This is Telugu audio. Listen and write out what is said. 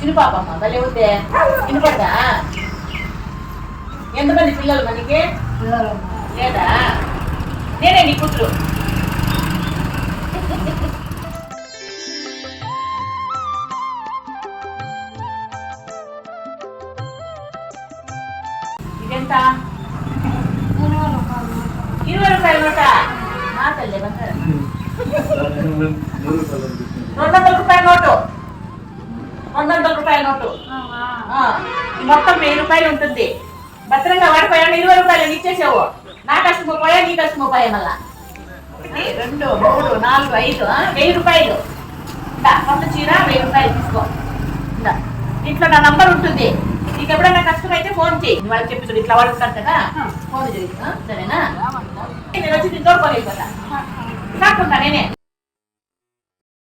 చిన్న పాపమ్మ భలే ఉందే వినపడదా? ఎంతమంది పిల్లలు మనకి లేదా? నేనే నీ కూతురు. ఇదెంత? 20 రూపాయల నోట. నా తల్లి 200 రూపాయల నోటు. 200 రూపాయల నోటు. మొత్తం 1000 రూపాయలు ఉంటుంది. భద్రంగా వాడిపోయా. 20 రూపాయలు ఇచ్చేసావు. నా కష్టమో పోయా, నీ కష్టమో పోయా. మళ్ళా 1 2 3 4 5 1000 రూపాయలు. కొత్త చీర 1000 రూపాయలు తీసుకో. ఇంట్లో నా నంబర్ ఉంటుంది. నీకు ఎప్పుడైనా కష్టం అయితే ఫోన్ చేయి. వాళ్ళకి చెప్పి ఇట్లా వాడుతారు కదా, ఫోన్ చేయి. సరేనా? నేను వచ్చి దీంతో పోలేకపోతా. కాకుండా నేనే